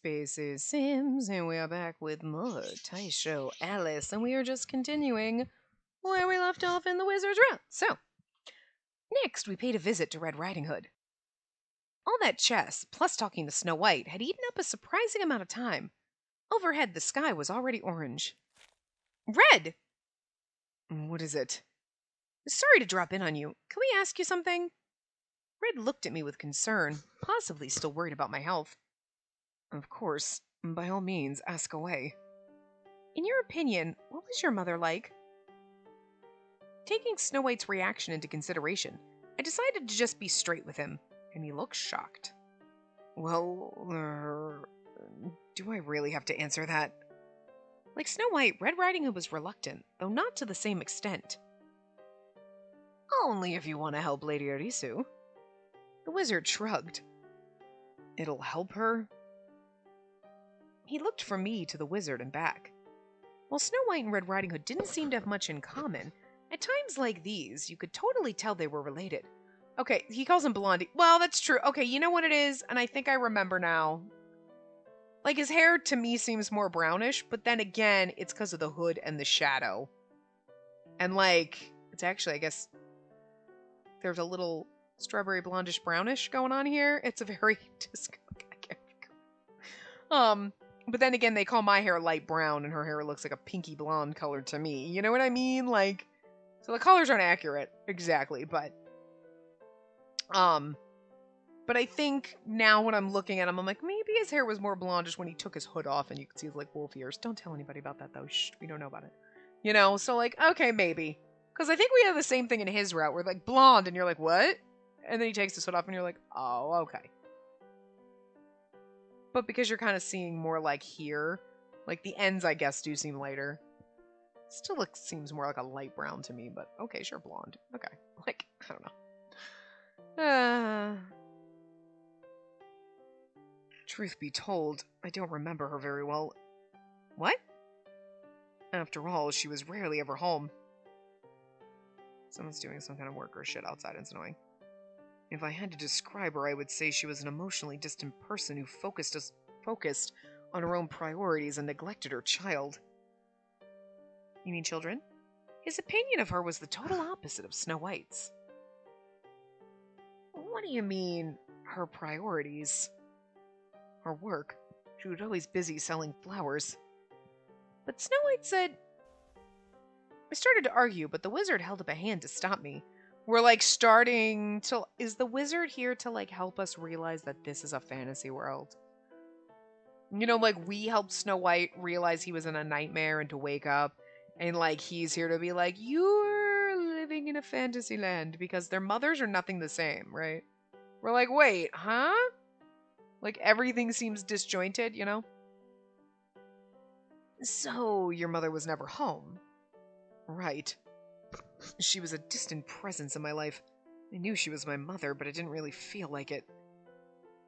Spacey Sims, and we are back with more Taisho Alice, and we are just continuing where we left off in the Wizard's Room. So, next we paid a visit to Red Riding Hood. All that chess, plus talking to Snow White, had eaten up a surprising amount of time. Overhead, the sky was already orange. Red! What is it? Sorry to drop in on you. Can we ask you something? Red looked at me with concern, possibly still worried about my health. Of course. By all means, ask away. In your opinion, what was your mother like? Taking Snow White's reaction into consideration, I decided to just be straight with him, and he looked shocked. Well, do I really have to answer that? Like Snow White, Red Riding Hood was reluctant, though not to the same extent. Only if you want to help Lady Arisu. The wizard shrugged. It'll help her? He looked from me to the wizard and back. While Snow White and Red Riding Hood didn't seem to have much in common, at times like these, you could totally tell they were related. Okay, he calls him Blondie. Well, that's true. Okay, you know what it is? And I think I remember now. Like, his hair to me seems more brownish, but then again, it's because of the hood and the shadow. And like, it's actually, I guess, there's a little strawberry blondish brownish going on here. It's a very but then again, they call my hair light brown and her hair looks like a pinky blonde color to me. You know what I mean? Like, so the colors aren't accurate exactly, but I think now when I'm looking at him, I'm like, maybe his hair was more blondish when he took his hood off and you could see his like wolf ears. Don't tell anybody about that though. Shh, we don't know about it. You know, so like, okay, maybe. Because I think we have the same thing in his route. We're like blonde and you're like, what? And then he takes his hood off and you're like, oh, okay. But because you're kind of seeing more like here, like the ends, I guess, do seem lighter. Still seems more like a light brown to me, but okay, sure, blonde. Okay. Like, I don't know. Truth be told, I don't remember her very well. What? After all, she was rarely ever home. Someone's doing some kind of work or shit outside, it's annoying. If I had to describe her, I would say she was an emotionally distant person who focused on her own priorities and neglected her child. You mean children? His opinion of her was the total opposite of Snow White's. What do you mean, her priorities? Her work. She was always busy selling flowers. But Snow White said... I started to argue, but the wizard held up a hand to stop me. We're like starting to... Is the wizard here to like help us realize that this is a fantasy world? You know, like we helped Snow White realize he was in a nightmare and to wake up. And like he's here to be like, you're living in a fantasy land. Because their mothers are nothing the same, right? We're like, wait, huh? Like everything seems disjointed, you know? So your mother was never home? Right. She was a distant presence in my life. I knew she was my mother, but I didn't really feel like it.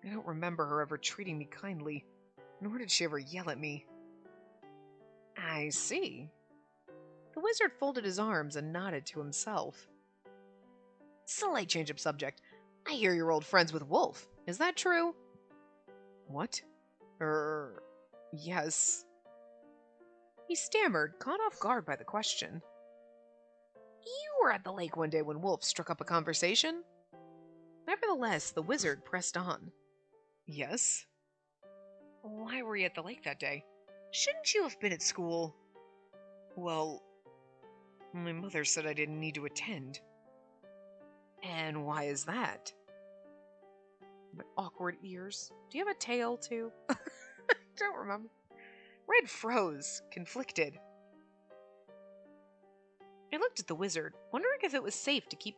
I don't remember her ever treating me kindly, nor did she ever yell at me. I see. The wizard folded his arms and nodded to himself. Slight change of subject. I hear you're old friends with Wolf. Is that true? What? Yes. He stammered, caught off guard by the question. You were at the lake one day when Wolf struck up a conversation? Nevertheless, the wizard pressed on. Yes? Why were you at the lake that day? Shouldn't you have been at school? Well, my mother said I didn't need to attend. And why is that? My awkward ears. Do you have a tail, too? Don't remember. Red froze, conflicted. I looked at the wizard, wondering if it was safe to keep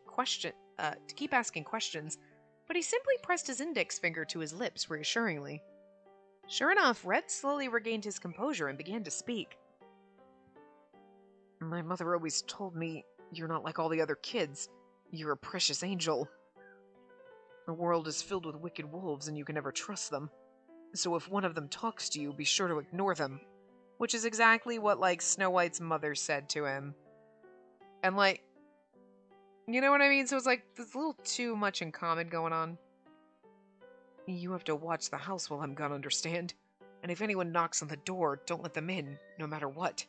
asking questions, but he simply pressed his index finger to his lips reassuringly. Sure enough, Red slowly regained his composure and began to speak. My mother always told me, you're not like all the other kids. You're a precious angel. The world is filled with wicked wolves and you can never trust them. So if one of them talks to you, be sure to ignore them. Which is exactly what, like, Snow White's mother said to him. And, like, you know what I mean? So it's like, there's a little too much in common going on. You have to watch the house while I'm gone, understand? And if anyone knocks on the door, don't let them in, no matter what.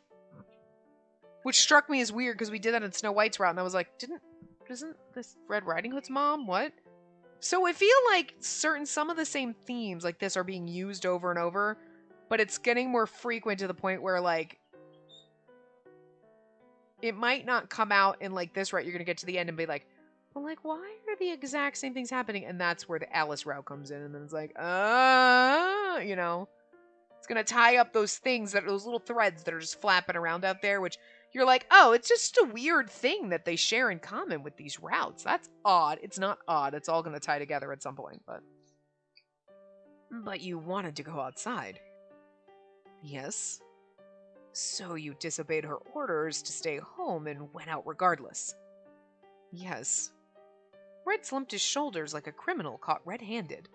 Which struck me as weird because we did that in Snow White's route, and I was like, isn't this Red Riding Hood's mom? What? So I feel like some of the same themes like this are being used over and over, but it's getting more frequent to the point where, like, it might not come out in, like, this route. You're going to get to the end and be like, well, like, why are the exact same things happening? And that's where the Alice route comes in, and then it's like, you know. It's going to tie up those things, those little threads that are just flapping around out there, which you're like, oh, it's just a weird thing that they share in common with these routes. That's odd. It's not odd. It's all going to tie together at some point, But you wanted to go outside. Yes. So you disobeyed her orders to stay home and went out regardless. Yes. Red slumped his shoulders like a criminal caught red-handed.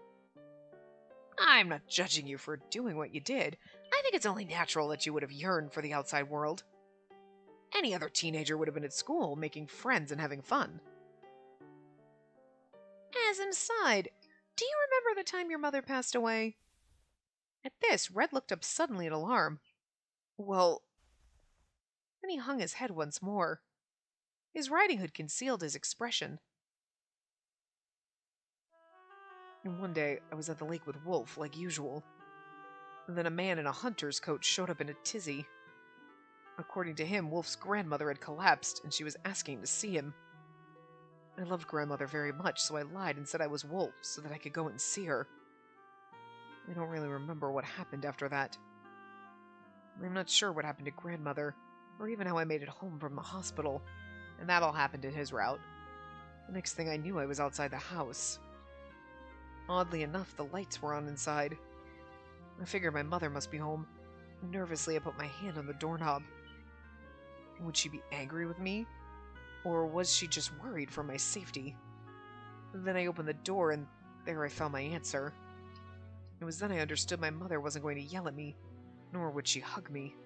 I'm not judging you for doing what you did. I think it's only natural that you would have yearned for the outside world. Any other teenager would have been at school, making friends and having fun. As an aside, do you remember the time your mother passed away? At this, Red looked up suddenly in alarm. Well... Then he hung his head once more. His riding hood concealed his expression. And one day, I was at the lake with Wolf, like usual. And then a man in a hunter's coat showed up in a tizzy. According to him, Wolf's grandmother had collapsed, and she was asking to see him. I loved grandmother very much, so I lied and said I was Wolf, so that I could go and see her. I don't really remember what happened after that. I'm not sure what happened to grandmother, or even how I made it home from the hospital, and that all happened in his route. The next thing I knew, I was outside the house. Oddly enough, the lights were on inside. I figured my mother must be home. Nervously, I put my hand on the doorknob. Would she be angry with me? Or was she just worried for my safety? Then I opened the door, and there I found my answer. It was then I understood my mother wasn't going to yell at me, nor would she hug me.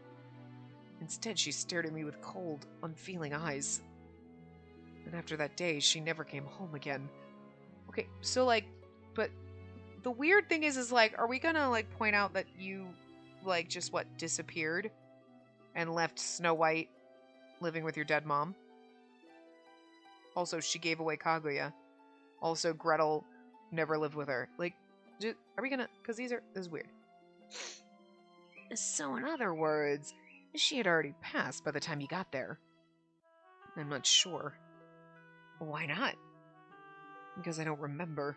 Instead, she stared at me with cold, unfeeling eyes. And after that day, she never came home again. Okay, so, like, but the weird thing is like, are we gonna, like, point out that you, like, just, disappeared and left Snow White living with your dead mom? Also, she gave away Kaguya. Also, Gretel never lived with her. Like, are we gonna, because this is weird. So, in other words, she had already passed by the time you got there. I'm not sure. Why not? Because I don't remember.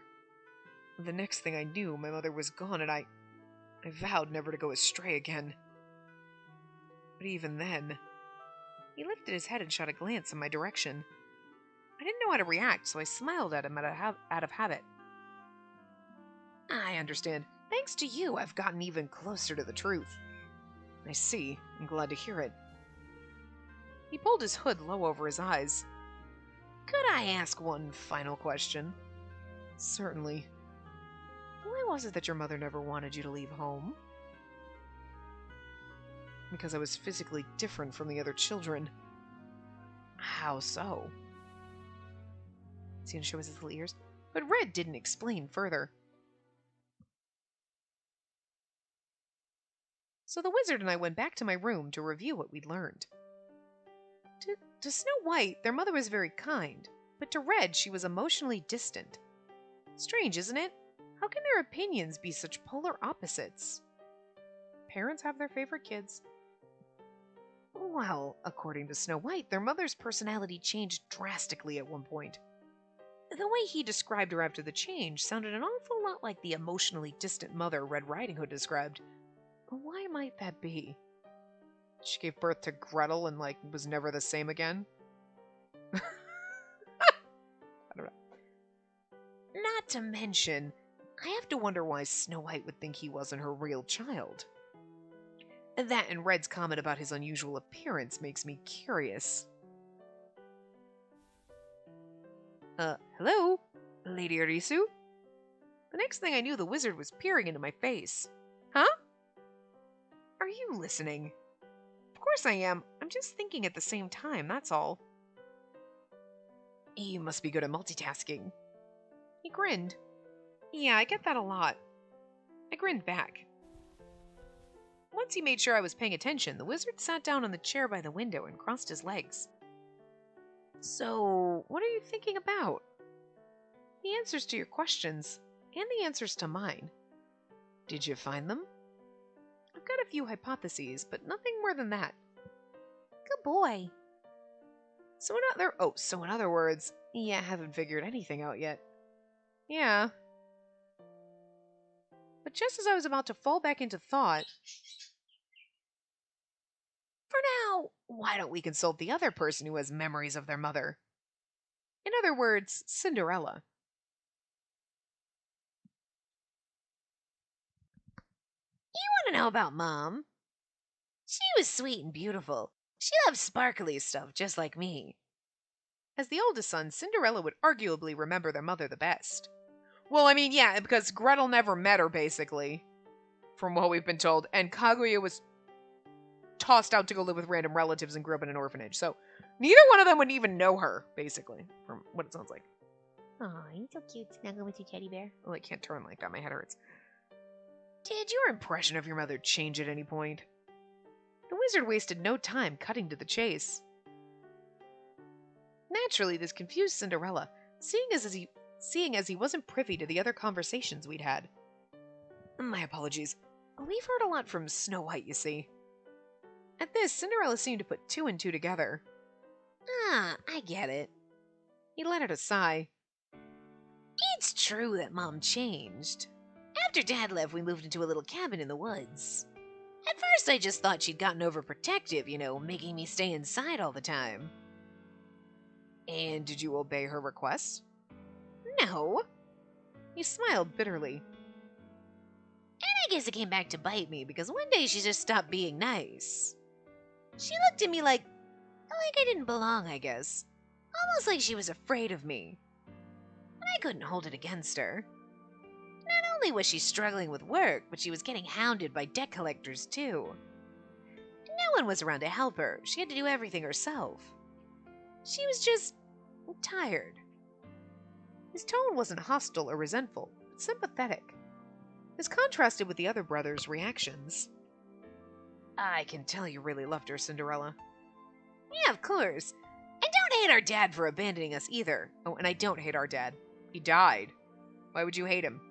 The next thing I knew, my mother was gone, and I vowed never to go astray again. But even then, he lifted his head and shot a glance in my direction. I didn't know how to react, so I smiled at him out of habit. I understand. Thanks to you, I've gotten even closer to the truth. I see. I'm glad to hear it. He pulled his hood low over his eyes. Could I ask one final question? Certainly. Why was it that your mother never wanted you to leave home? Because I was physically different from the other children. How so? Is he gonna show us his little ears? But Red didn't explain further. So the wizard and I went back to my room to review what we'd learned. To Snow White, their mother was very kind, but to Red, she was emotionally distant. Strange, isn't it? How can their opinions be such polar opposites? Parents have their favorite kids. Well, according to Snow White, their mother's personality changed drastically at one point. The way he described her after the change sounded an awful lot like the emotionally distant mother Red Riding Hood described. Why might that be? She gave birth to Gretel and, like, was never the same again? I don't know. Not to mention, I have to wonder why Snow White would think he wasn't her real child. That and Red's comment about his unusual appearance makes me curious. Hello? Lady Arisu? The next thing I knew, the wizard was peering into my face. Huh? Are you listening? Of course I am. I'm just thinking at the same time, that's all. You must be good at multitasking. He grinned. Yeah, I get that a lot. I grinned back. Once he made sure I was paying attention, the wizard sat down on the chair by the window and crossed his legs. So, what are you thinking about? The answers to your questions, and the answers to mine. Did you find them? I've got a few hypotheses, but nothing more than that. Good boy. So in other words, you haven't figured anything out yet. Yeah. But just as I was about to fall back into thought, for now, why don't we consult the other person who has memories of their mother? In other words, Cinderella. You want to know about Mom? She was sweet and beautiful. She loved sparkly stuff just like me. As the oldest son, Cinderella would arguably remember their mother the best. Well, I mean, yeah, because Gretel never met her, basically, from what we've been told, and Kaguya was tossed out to go live with random relatives and grew up in an orphanage, so neither one of them would even know her, basically, from what it sounds like. Aw, you're so cute, snuggle with your teddy bear. Well, I can't turn like that, my head hurts. Did your impression of your mother change at any point? The wizard wasted no time cutting to the chase. Naturally, this confused Cinderella, seeing as he wasn't privy to the other conversations we'd had. My apologies. We've heard a lot from Snow White, you see. At this, Cinderella seemed to put two and two together. Ah, I get it. He let out a sigh. It's true that Mom changed. After Dad left, we moved into a little cabin in the woods. At first, I just thought she'd gotten overprotective, making me stay inside all the time. And did you obey her requests? No. He smiled bitterly. And I guess it came back to bite me, because one day she just stopped being nice. She looked at me like I didn't belong, I guess. Almost like she was afraid of me. And I couldn't hold it against her. Not only was she struggling with work, but she was getting hounded by debt collectors, too. No one was around to help her. She had to do everything herself. She was just tired. His tone wasn't hostile or resentful, but sympathetic. This contrasted with the other brothers' reactions. I can tell you really loved her, Cinderella. Yeah, of course. And don't hate our dad for abandoning us either. Oh, and I don't hate our dad. He died. Why would you hate him?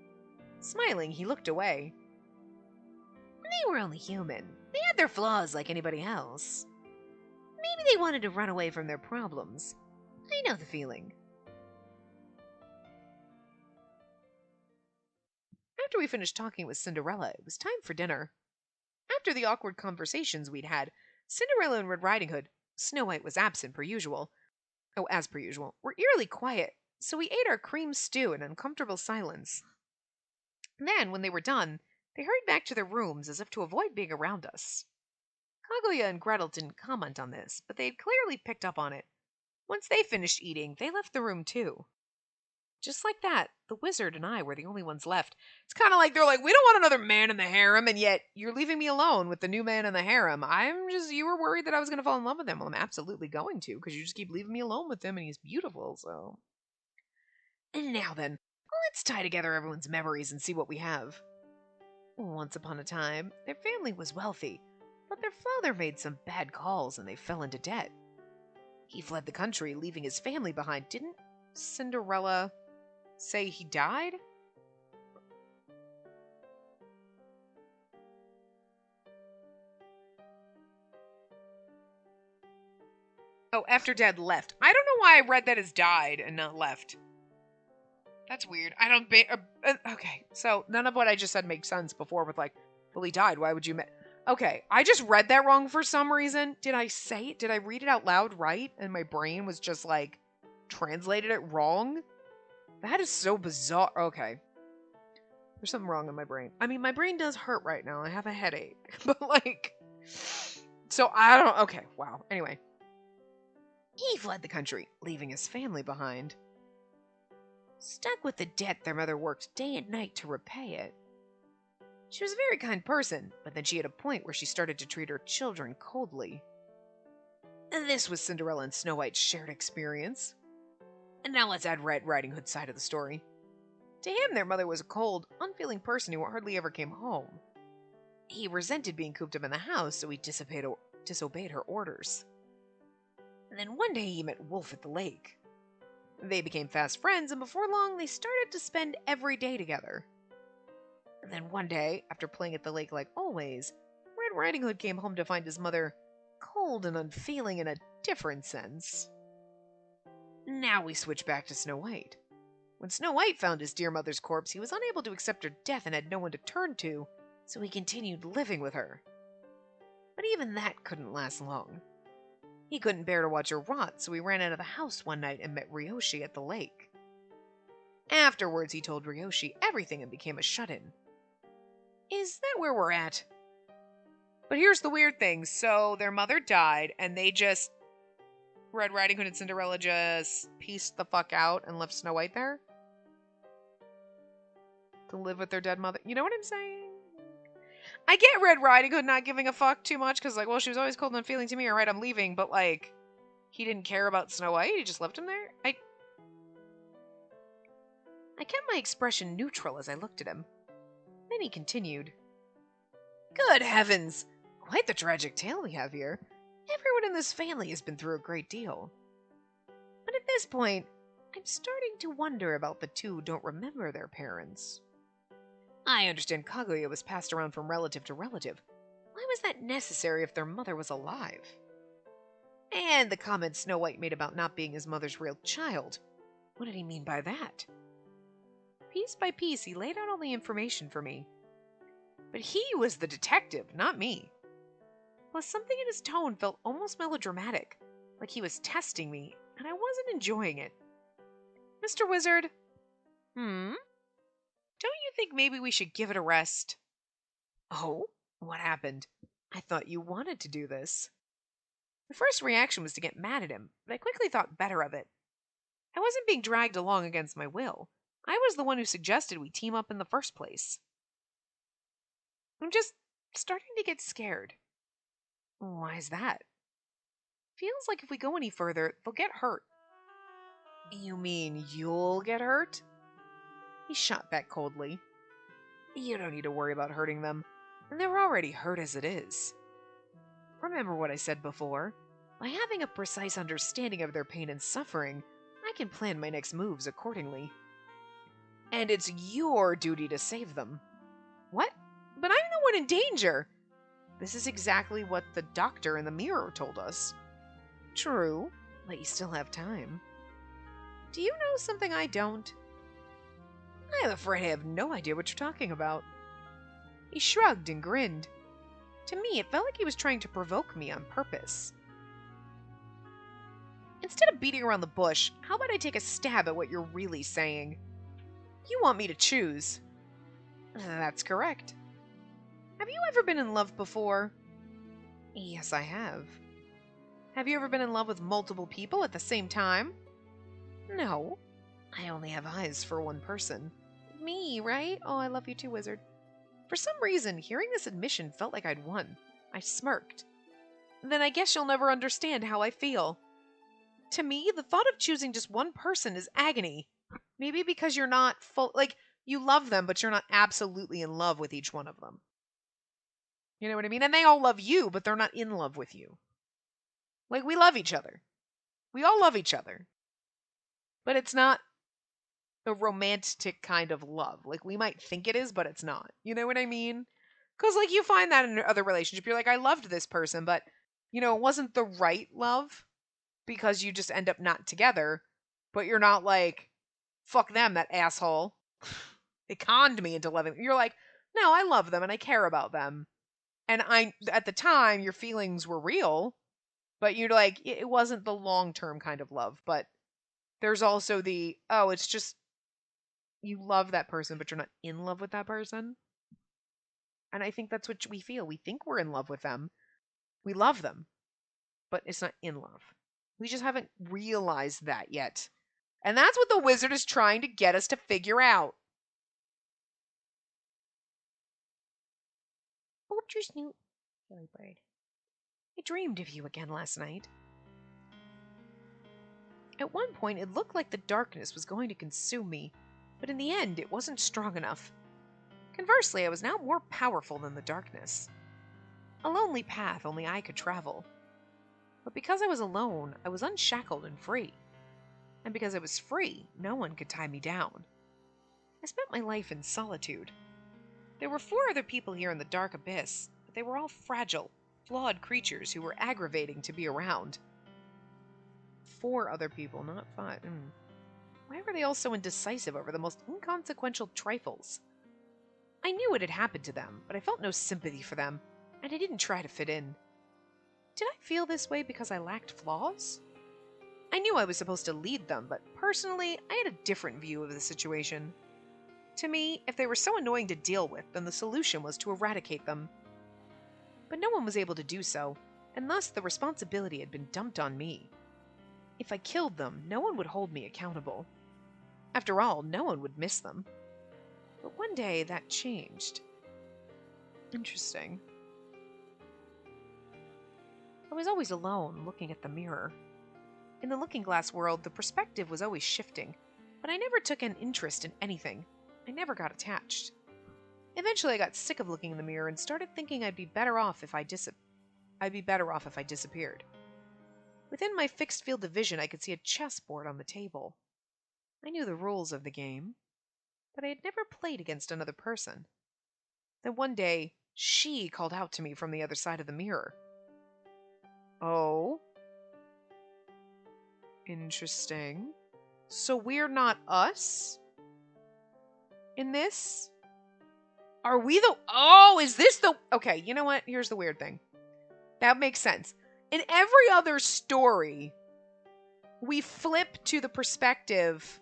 Smiling, he looked away. They were only human. They had their flaws like anybody else. Maybe they wanted to run away from their problems. I know the feeling. After we finished talking with Cinderella, it was time for dinner. After the awkward conversations we'd had, Cinderella and Red Riding Hood, Snow White was absent as per usual, were eerily quiet, so we ate our cream stew in uncomfortable silence. Then, when they were done, they hurried back to their rooms as if to avoid being around us. Kaguya and Gretel didn't comment on this, but they had clearly picked up on it. Once they finished eating, they left the room too. Just like that, the wizard and I were the only ones left. It's kind of like they're like, we don't want another man in the harem, and yet you're leaving me alone with the new man in the harem. You were worried that I was going to fall in love with him. Well, I'm absolutely going to, because you just keep leaving me alone with him, and he's beautiful, so. And now then, let's tie together everyone's memories and see what we have. Once upon a time, their family was wealthy, but their father made some bad calls and they fell into debt. He fled the country, leaving his family behind. Didn't Cinderella say he died? Oh, after Dad left. I don't know why I read that as died and not left. That's weird. I don't... okay, so none of what I just said makes sense before with like, well, he died. Why would you... Okay, I just read that wrong for some reason. Did I say it? Did I read it out loud right? And my brain was just like, translated it wrong? That is so bizarre. Okay. There's something wrong in my brain. I mean, my brain does hurt right now. I have a headache. But like... So I don't... Okay, wow. Anyway. He fled the country, leaving his family behind. Stuck with the debt, their mother worked day and night to repay it. She was a very kind person, but then she had a point where she started to treat her children coldly. This was Cinderella and Snow White's shared experience. And now let's add Red Riding Hood's side of the story. To him, their mother was a cold, unfeeling person who hardly ever came home. He resented being cooped up in the house, so he disobeyed her orders. And then one day he met Wolf at the lake. They became fast friends, and before long they started to spend every day together. And then one day, after playing at the lake like always, Red Riding Hood came home to find his mother cold and unfeeling in a different sense. Now we switch back to Snow White. When Snow White found his dear mother's corpse, he was unable to accept her death and had no one to turn to, so he continued living with her. But even that couldn't last long. He couldn't bear to watch her rot, so he ran out of the house one night and met Ryoshi at the lake. Afterwards, he told Ryoshi everything and became a shut-in. Is that where we're at? But here's the weird thing. So their mother died, and they just... Red Riding Hood and Cinderella just pieced the fuck out and left Snow White there? To live with their dead mother? You know what I'm saying? I get Red Riding Hood not giving a fuck too much, because, like, well, she was always cold and unfeeling to me, alright, I'm leaving, but, like, he didn't care about Snow White? He just left him there? I kept my expression neutral as I looked at him. Then he continued. Good heavens! Quite the tragic tale we have here. Everyone in this family has been through a great deal. But at this point, I'm starting to wonder about the two who don't remember their parents. I understand Kaguya was passed around from relative to relative. Why was that necessary if their mother was alive? And the comment Snow White made about not being his mother's real child. What did he mean by that? Piece by piece, he laid out all the information for me. But he was the detective, not me. Plus, something in his tone felt almost melodramatic, like he was testing me, and I wasn't enjoying it. Mr. Wizard? Don't you think maybe we should give it a rest? Oh? What happened? I thought you wanted to do this. My first reaction was to get mad at him, but I quickly thought better of it. I wasn't being dragged along against my will. I was the one who suggested we team up in the first place. I'm just starting to get scared. Why is that? Feels like if we go any further, they'll get hurt. You mean you'll get hurt? He shot back coldly. You don't need to worry about hurting them, and they're already hurt as it is. Remember what I said before? By having a precise understanding of their pain and suffering, I can plan my next moves accordingly. And it's your duty to save them. What? But I'm the one in danger! This is exactly what the doctor in the mirror told us. True, but you still have time. Do you know something I don't? I'm afraid I have no idea what you're talking about. He shrugged and grinned. To me, it felt like he was trying to provoke me on purpose. Instead of beating around the bush, how about I take a stab at what you're really saying? You want me to choose. That's correct. Have you ever been in love before? Yes, I have. Have you ever been in love with multiple people at the same time? No. I only have eyes for one person. Me, right? Oh, I love you too, Wizard. For some reason, hearing this admission felt like I'd won. I smirked. Then I guess you'll never understand how I feel. To me, the thought of choosing just one person is agony. Maybe because you're not you love them, but you're not absolutely in love with each one of them. You know what I mean? And they all love you, but they're not in love with you. Like, we love each other. We all love each other. But it's not a romantic kind of love. Like, we might think it is, but it's not. You know what I mean? Because, like, you find that in other relationships. You're like, I loved this person, but, you know, it wasn't the right love because you just end up not together. But you're not like, fuck them, that asshole. They conned me into loving them. You're like, no, I love them and I care about them. And at the time, your feelings were real, but you're like, it wasn't the long-term kind of love. But there's also it's just, you love that person, but you're not in love with that person. And I think that's what we feel. We think we're in love with them. We love them, but it's not in love. We just haven't realized that yet. And that's what the wizard is trying to get us to figure out. Booped your snoot, silly bird. I dreamed of you again last night. At one point, it looked like the darkness was going to consume me, but in the end, it wasn't strong enough. Conversely, I was now more powerful than the darkness. A lonely path only I could travel. But because I was alone, I was unshackled and free. And because I was free, no one could tie me down. I spent my life in solitude. There were 4 other people here in the dark abyss, but they were all fragile, flawed creatures who were aggravating to be around. 4 other people, not 5. Why were they all so indecisive over the most inconsequential trifles? I knew what had happened to them, but I felt no sympathy for them, and I didn't try to fit in. Did I feel this way because I lacked flaws? I knew I was supposed to lead them, but personally, I had a different view of the situation. To me, if they were so annoying to deal with, then the solution was to eradicate them. But no one was able to do so, and thus the responsibility had been dumped on me. If I killed them, no one would hold me accountable. After all, no one would miss them. But one day, that changed. Interesting. I was always alone, looking at the mirror. In the looking glass world, the perspective was always shifting, but I never took an interest in anything. I never got attached. Eventually, I got sick of looking in the mirror and started thinking I'd be better off if I disappeared. Within my fixed field of vision, I could see a chessboard on the table. I knew the rules of the game, but I had never played against another person. Then one day, she called out to me from the other side of the mirror. Oh? Interesting. So we're not us? In this? Are we the... Oh, is this the... Okay, you know what? Here's the weird thing. That makes sense. In every other story, we flip to the perspective,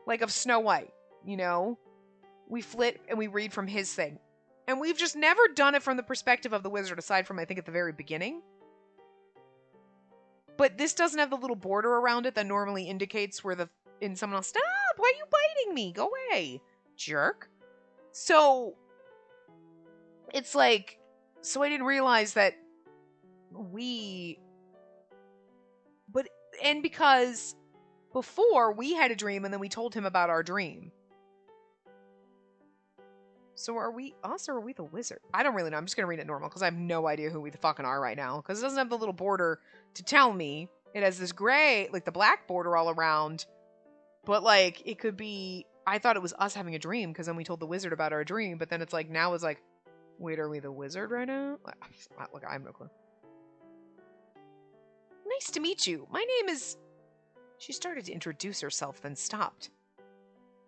like of Snow White, you know? We flip and we read from his thing. And we've just never done it from the perspective of the wizard, aside from, I think, at the very beginning. But this doesn't have the little border around it that normally indicates where in someone else, stop! Why are you biting me? Go away, jerk. So, it's like, so I didn't realize that and because before we had a dream and then we told him about our dream. So are we us or are we the wizard? I don't really know. I'm just going to read it normal because I have no idea who we the fucking are right now. Because it doesn't have the little border to tell me. It has this gray, like the black border all around. But like, it could be, I thought it was us having a dream because then we told the wizard about our dream. But then it's like, now it's like, wait, are we the wizard right now? Look, I have no clue. Nice to meet you. My name is... She started to introduce herself, then stopped.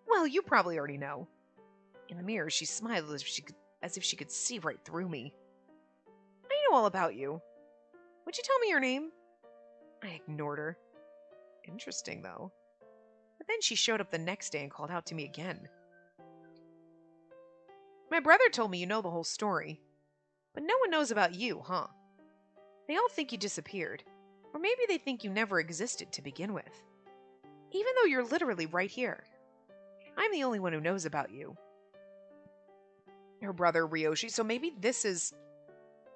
Well, you probably already know. In the mirror, she smiled as if she could see right through me. I know all about you. Would you tell me your name? I ignored her. Interesting, though. But then she showed up the next day and called out to me again. My brother told me you know the whole story. But no one knows about you, huh? They all think you disappeared. Or maybe they think you never existed to begin with. Even though you're literally right here. I'm the only one who knows about you. Her brother, Ryoshi, so maybe this is...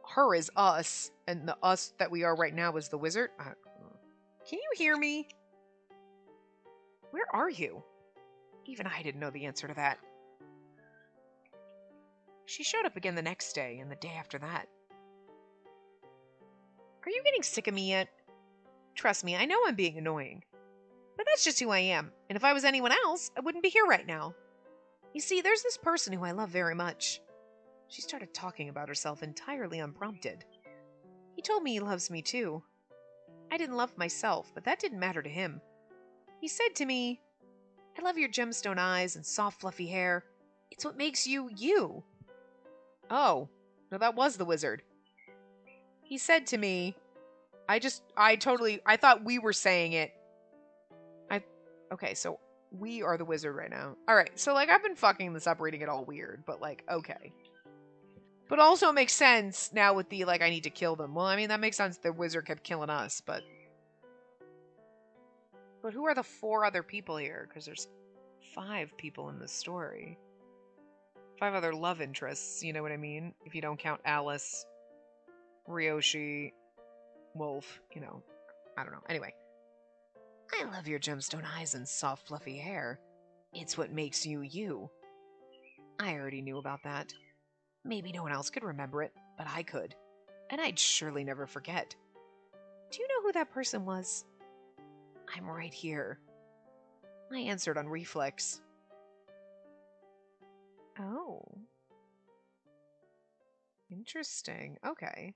Her is us, and the us that we are right now is the wizard? Can you hear me? Where are you? Even I didn't know the answer to that. She showed up again the next day, and the day after that. Are you getting sick of me yet? Trust me, I know I'm being annoying. But that's just who I am, and if I was anyone else, I wouldn't be here right now. You see, there's this person who I love very much. She started talking about herself entirely unprompted. He told me he loves me too. I didn't love myself, but that didn't matter to him. He said to me, I love your gemstone eyes and soft fluffy hair. It's what makes you, you. Oh, no, that was the wizard. He said to me, I thought we were saying it. Okay, so we are the wizard right now. Alright, so like I've been fucking this up, reading it all weird, but like, okay. But also it makes sense now with the, like, I need to kill them. Well, I mean, that makes sense. The wizard kept killing us, but... But who are the 4 other people here? Because there's 5 people in this story. 5 other love interests, you know what I mean? If you don't count Alice, Ryoshi, Wolf, you know. I don't know. Anyway. I love your gemstone eyes and soft fluffy hair. It's what makes you, you. I already knew about that. Maybe no one else could remember it, but I could. And I'd surely never forget. Do you know who that person was? I'm right here. I answered on reflex. Oh. Interesting. Okay.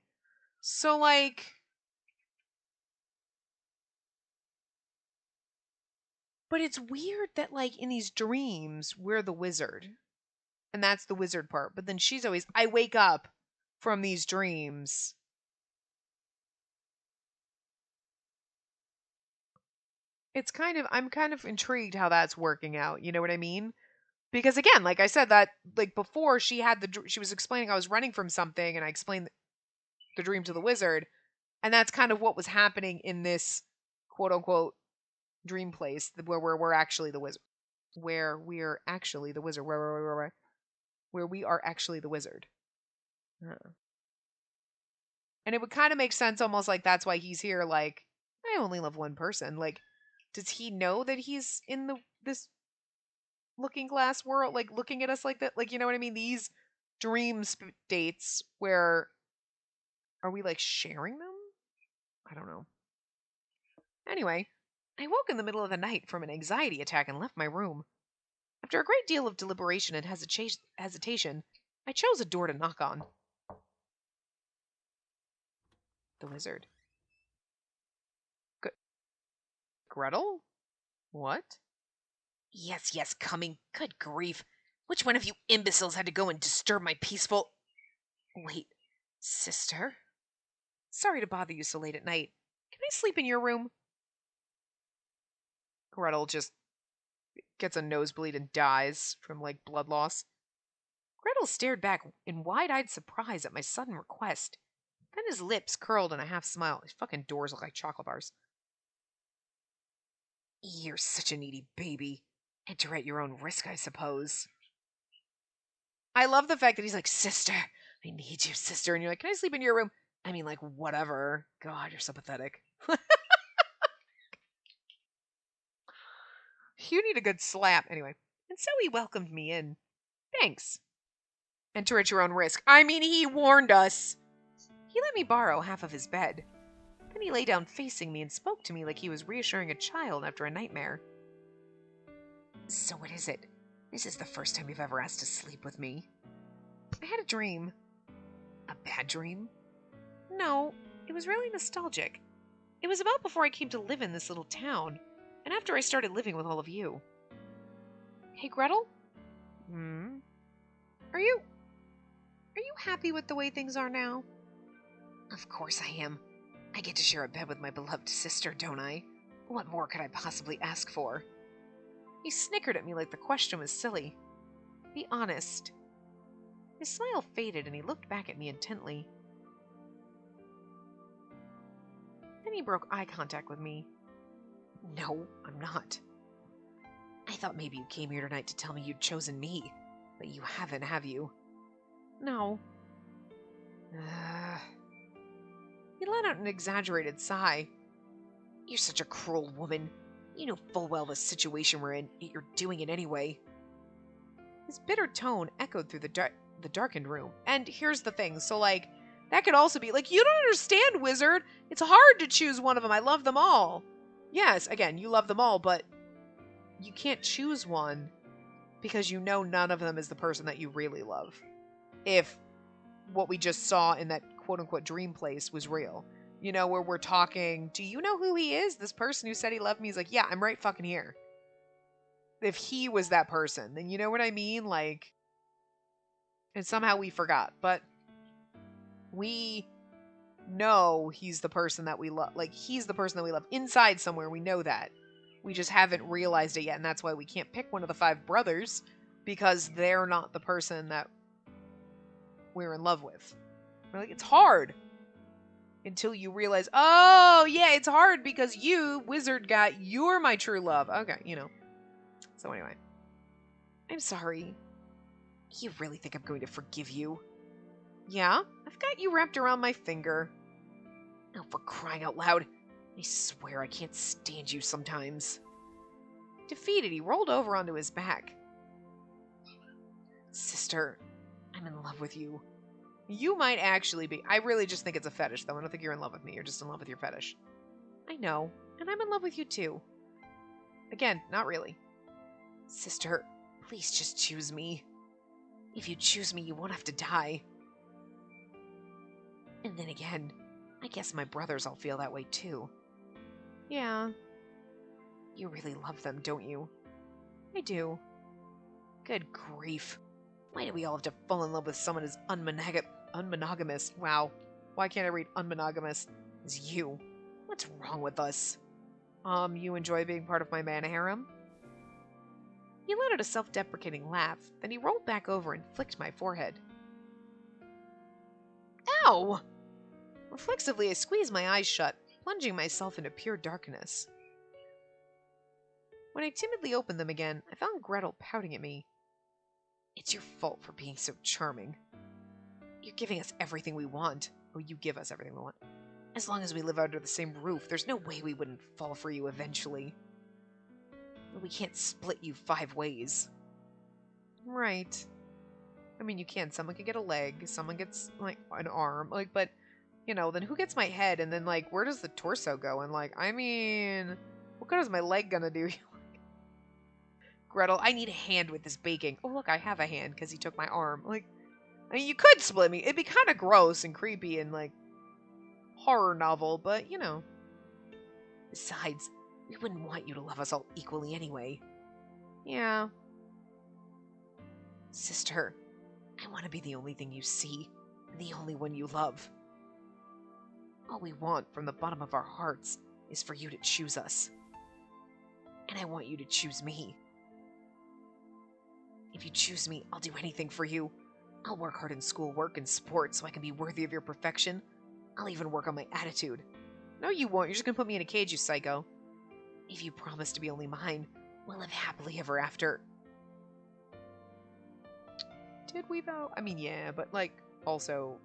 So, like... But it's weird that, like, in these dreams, we're the wizard. And that's the wizard part. But then she's always, I wake up from these dreams. It's kind of, I'm kind of intrigued how that's working out. You know what I mean? Because again, like I said, that, like, before she had she was explaining I was running from something, and I explained the dream to the wizard. And that's kind of what was happening in this quote unquote dream place where we're actually the wizard. Where we're actually the wizard. Where we are actually the wizard. Huh. And it would kind of make sense almost like that's why he's here. Like, I only love one person. Like, does he know that he's in this looking glass world? Like, looking at us like that? Like, you know what I mean? These dream states where are we like sharing them? I don't know. Anyway, I woke in the middle of the night from an anxiety attack and left my room. After a great deal of deliberation and hesitation, I chose a door to knock on. The wizard. Gretel? What? Yes, yes, coming. Good grief. Which one of you imbeciles had to go and disturb my peaceful... Wait, sister? Sorry to bother you so late at night. Can I sleep in your room? Gretel just gets a nosebleed and dies from, like, blood loss. Gretel stared back in wide-eyed surprise at my sudden request. Then his lips curled in a half-smile. His fucking doors look like chocolate bars. You're such a needy baby. Enter at your own risk, I suppose. I love the fact that he's like, sister, I need you, sister. And you're like, can I sleep in your room? I mean, like, whatever. God, you're so pathetic. You need a good slap. Anyway. And so he welcomed me in. Thanks. Enter at your own risk. I mean, he warned us. He let me borrow half of his bed. Then he lay down facing me and spoke to me like he was reassuring a child after a nightmare. So what is it? This is the first time you've ever asked to sleep with me. I had a dream. A bad dream? No, it was really nostalgic. It was about before I came to live in this little town, and after I started living with all of you. Hey, Gretel? Hmm? Are you happy with the way things are now? Of course I am. I get to share a bed with my beloved sister, don't I? What more could I possibly ask for? He snickered at me like the question was silly. Be honest. His smile faded and he looked back at me intently. Then he broke eye contact with me. No, I'm not. I thought maybe you came here tonight to tell me you'd chosen me, but you haven't, have you? No. He let out an exaggerated sigh. You're such a cruel woman. You know full well the situation we're in, yet you're doing it anyway. His bitter tone echoed through the darkened room. And here's the thing, so, like, that could also be, like, you don't understand, wizard. It's hard to choose one of them. I love them all. Yes, again, you love them all, but you can't choose one because you know none of them is the person that you really love. If what we just saw in that quote-unquote dream place was real. You know, where we're talking, do you know who he is? This person who said he loved me is like, yeah, I'm right fucking here. If he was that person, then you know what I mean? Like, and somehow we forgot. But we know he's the person that we love. Like, he's the person that we love. Inside somewhere, we know that. We just haven't realized it yet, and that's why we can't pick one of the 5 brothers, because they're not the person that we're in love with. We're like, it's hard. Until you realize, oh, yeah, it's hard because you, wizard guy, you're my true love. Okay, you know. So anyway. I'm sorry. You really think I'm going to forgive you? Yeah? I've got you wrapped around my finger. Oh, for crying out loud. I swear I can't stand you sometimes. Defeated, he rolled over onto his back. Sister, I'm in love with you. You might actually be. I really just think it's a fetish, though. I don't think you're in love with me. You're just in love with your fetish. I know, and I'm in love with you too. Again, not really. Sister, please just choose me. If you choose me, you won't have to die. And then again, I guess my brothers all feel that way too. Yeah. You really love them, don't you? I do. Good grief. Why do we all have to fall in love with someone as unmonogamous? Wow. Why can't I read unmonogamous as you? What's wrong with us? You enjoy being part of my man harem? He let out a self-deprecating laugh, then he rolled back over and flicked my forehead. Ow! Reflexively, I squeezed my eyes shut, plunging myself into pure darkness. When I timidly opened them again, I found Gretel pouting at me. It's your fault for being so charming. You're giving us everything we want. Oh, you give us everything we want. As long as we live under the same roof, there's no way we wouldn't fall for you eventually. But we can't split you 5 ways. Right. I mean, you can. Someone can get a leg, someone gets, like, an arm. Like, but, you know, then who gets my head? And then, like, where does the torso go? And, like, I mean, what good is my leg gonna do? Gretel, I need a hand with this baking. Oh, look, I have a hand because he took my arm. Like, I mean, you could split me. It'd be kind of gross and creepy and, like, horror novel, but, you know. Besides, we wouldn't want you to love us all equally anyway. Yeah. Sister, I want to be the only thing you see, and the only one you love. All we want from the bottom of our hearts is for you to choose us. And I want you to choose me. If you choose me, I'll do anything for you. I'll work hard in schoolwork and sports so I can be worthy of your perfection. I'll even work on my attitude. No, you won't. You're just gonna put me in a cage, you psycho. If you promise to be only mine, we'll live happily ever after. Did we, though? I mean, yeah, but, like, also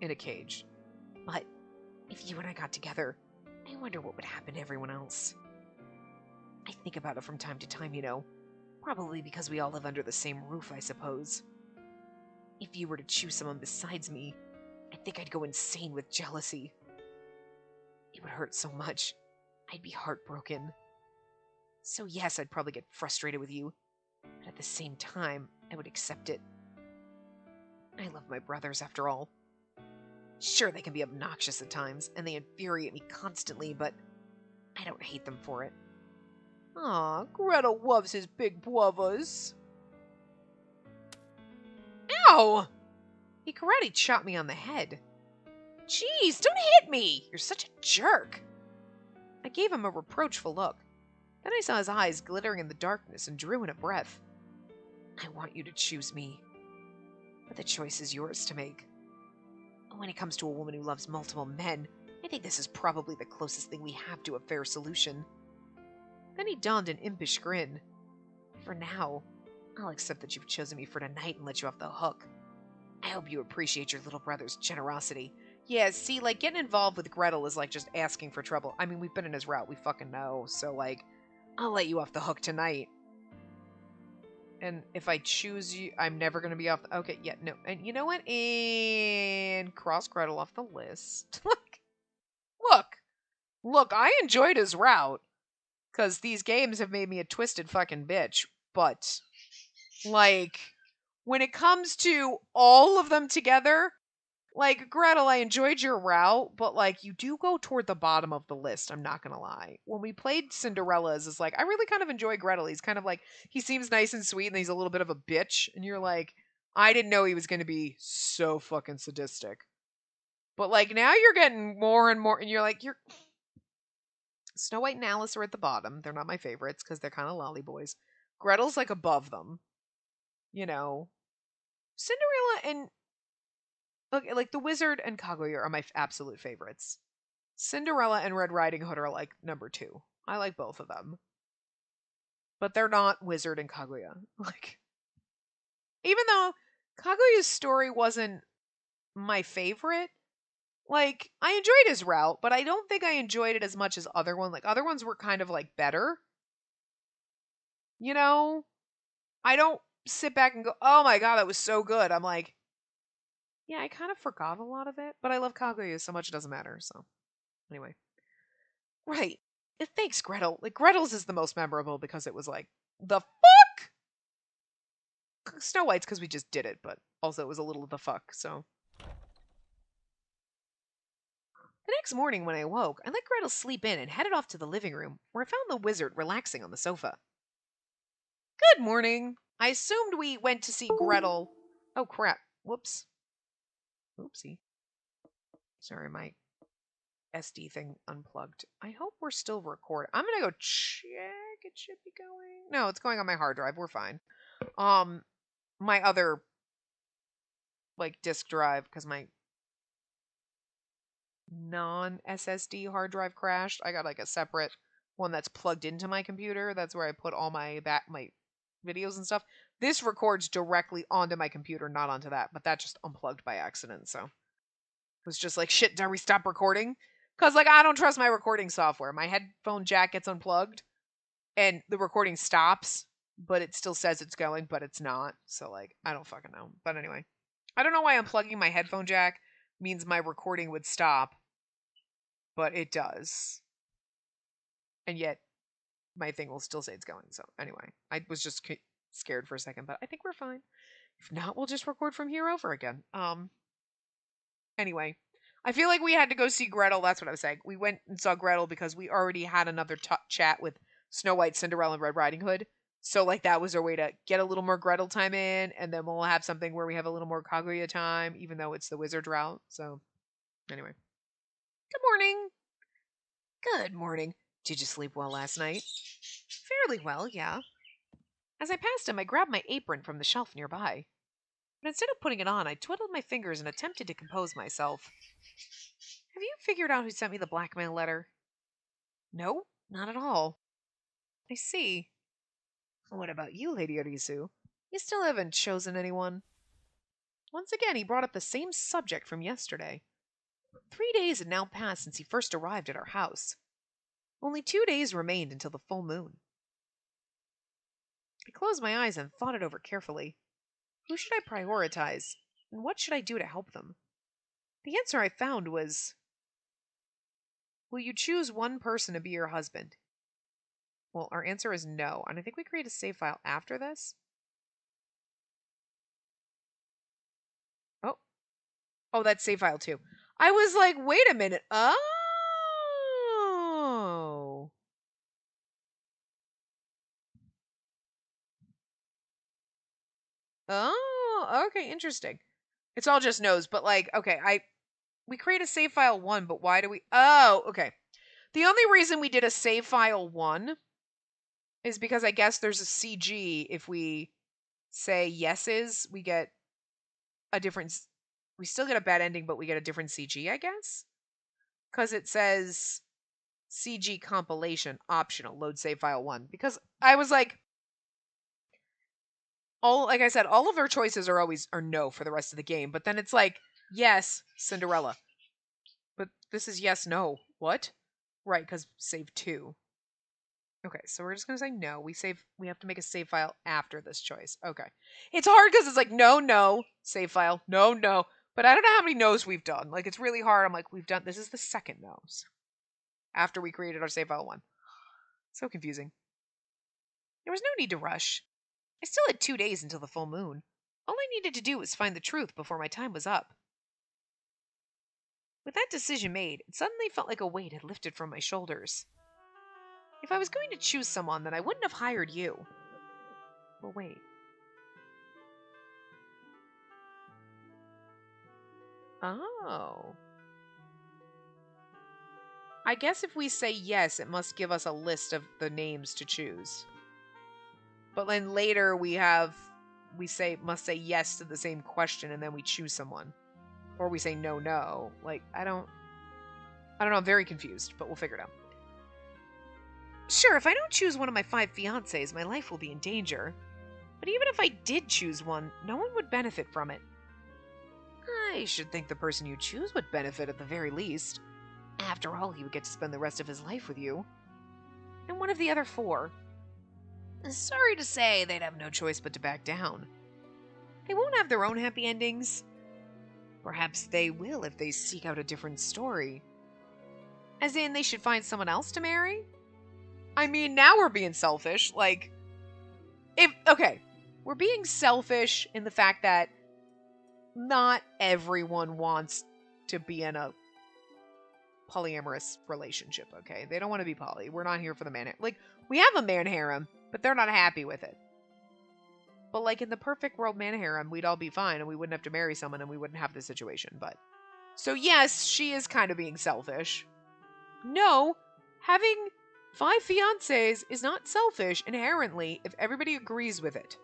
in a cage. But if you and I got together, I wonder what would happen to everyone else. I think about it from time to time, you know. Probably because we all live under the same roof, I suppose. If you were to choose someone besides me, I think I'd go insane with jealousy. It would hurt so much. I'd be heartbroken. So yes, I'd probably get frustrated with you, but at the same time, I would accept it. I love my brothers, after all. Sure, they can be obnoxious at times, and they infuriate me constantly, but I don't hate them for it. Aw, Gretel loves his big brothers. Ow! He karate chopped me on the head. Jeez, don't hit me! You're such a jerk! I gave him a reproachful look. Then I saw his eyes glittering in the darkness and drew in a breath. I want you to choose me. But the choice is yours to make. When it comes to a woman who loves multiple men, I think this is probably the closest thing we have to a fair solution. Then he donned an impish grin. For now, I'll accept that you've chosen me for tonight and let you off the hook. I hope you appreciate your little brother's generosity. Yeah, see, like, getting involved with Gretel is like just asking for trouble. I mean, we've been in his route, we fucking know. So, like, I'll let you off the hook tonight. And if I choose you, I'm never going to be off. Okay, yeah, no. And you know what? And cross Gretel off the list. Look, I enjoyed his route. Because these games have made me a twisted fucking bitch. But, like, when it comes to all of them together, like, Gretel, I enjoyed your route, but, like, you do go toward the bottom of the list, I'm not gonna lie. When we played Cinderella's, it's like, I really kind of enjoy Gretel. He's kind of like, he seems nice and sweet, and he's a little bit of a bitch, and you're like, I didn't know he was gonna be so fucking sadistic. But, like, now you're getting more and more, and you're like, Snow White and Alice are at the bottom. They're not my favorites, because they're kind of lolly boys. Gretel's, like, above them. You know. Cinderella and okay, like, the Wizard and Kaguya are my absolute favorites. Cinderella and Red Riding Hood are, like, number 2. I like both of them. But they're not Wizard and Kaguya. Like, even though Kaguya's story wasn't my favorite, like, I enjoyed his route, but I don't think I enjoyed it as much as other ones. Like, other ones were kind of, like, better. You know? I don't sit back and go, oh my god, that was so good. I'm like, yeah, I kind of forgot a lot of it, but I love Kaguya so much it doesn't matter. So anyway, right. Thanks, Gretel. Like Gretel's is the most memorable because it was like the fuck. Snow White's because we just did it, but also it was a little of the fuck. So the next morning when I awoke, I let Gretel sleep in and headed off to the living room, where I found the wizard relaxing on the sofa. Good morning. I assumed we went to see Gretel. Oh crap. Whoops. Oopsie. Sorry, my SD thing unplugged. I hope we're still recording. I'm gonna go check. It should be going. No, it's going on my hard drive. We're fine. My other like disk drive, because my non SSD hard drive crashed. I got like a separate one that's plugged into my computer. That's where I put all my videos and stuff. This records directly onto my computer, not onto that, but that just unplugged by accident. So it was just like, shit, did we stop recording? Because like I don't trust my recording software. My headphone jack gets unplugged and the recording stops, but it still says it's going, but it's not. So like I don't fucking know. But anyway, I don't know why unplugging my headphone jack means my recording would stop, but it does. And yet my thing will still say it's going. So anyway, I was just scared for a second, but I think we're fine. If not, we'll just record from here over again. Anyway, I feel like we had to go see Gretel. That's what I was saying. We went and saw Gretel because we already had another chat with Snow White, Cinderella, and Red Riding Hood. So like that was our way to get a little more Gretel time in, and then we'll have something where we have a little more Kaguya time, even though it's the wizard route. So anyway, good morning. Good morning. Did you sleep well last night? Fairly well, yeah. As I passed him, I grabbed my apron from the shelf nearby. But instead of putting it on, I twiddled my fingers and attempted to compose myself. Have you figured out who sent me the blackmail letter? No, not at all. I see. What about you, Lady Arisu? You still haven't chosen anyone? Once again, he brought up the same subject from yesterday. 3 days had now passed since he first arrived at our house. Only 2 days remained until the full moon. I closed my eyes and thought it over carefully. Who should I prioritize, and what should I do to help them? The answer I found was, will you choose one person to be your husband? Well, our answer is no, and I think we create a save file after this. Oh, that's save file too. I was like, wait a minute. Oh. Oh, okay, interesting. It's all just no's, but like, okay, we create a save file 1, but why do we? Oh, okay. The only reason we did a save file 1 is because I guess there's a CG. If we say yeses, we get a different. We still get a bad ending, but we get a different CG, I guess, because it says CG compilation optional load save file 1. Because I was like, like I said, all of our choices are no for the rest of the game, but then it's like yes, Cinderella, but this is yes, no, what? Right, because save 2. Okay, so we're just gonna say no. We have to make a save file after this choice. Okay. It's hard because it's like no, save file, no. But I don't know how many no's we've done. Like it's really hard. I'm like, this is the second no's. After we created our save file 1. So confusing. There was no need to rush. I still had 2 days until the full moon. All I needed to do was find the truth before my time was up. With that decision made, it suddenly felt like a weight had lifted from my shoulders. If I was going to choose someone, then I wouldn't have hired you. Well, wait. Oh. I guess if we say yes, it must give us a list of the names to choose. But then later must say yes to the same question and then we choose someone. Or we say no. Like, I don't know, I'm very confused, but we'll figure it out. Sure, if I don't choose one of my 5 fiancés, my life will be in danger. But even if I did choose one, no one would benefit from it. I should think the person you choose would benefit at the very least. After all, he would get to spend the rest of his life with you. And one of the other 4. Sorry to say, they'd have no choice but to back down. They won't have their own happy endings. Perhaps they will if they seek out a different story. As in, they should find someone else to marry? I mean, now we're being selfish. Like, we're being selfish in the fact that not everyone wants to be in a polyamorous relationship, okay? They don't want to be poly. We're not here for the man. Like, we have a man harem, but they're not happy with it. But, like, in the perfect world man harem, we'd all be fine and we wouldn't have to marry someone and we wouldn't have this situation, but... So, yes, she is kind of being selfish. No, having 5 fiancés is not selfish inherently if everybody agrees with it.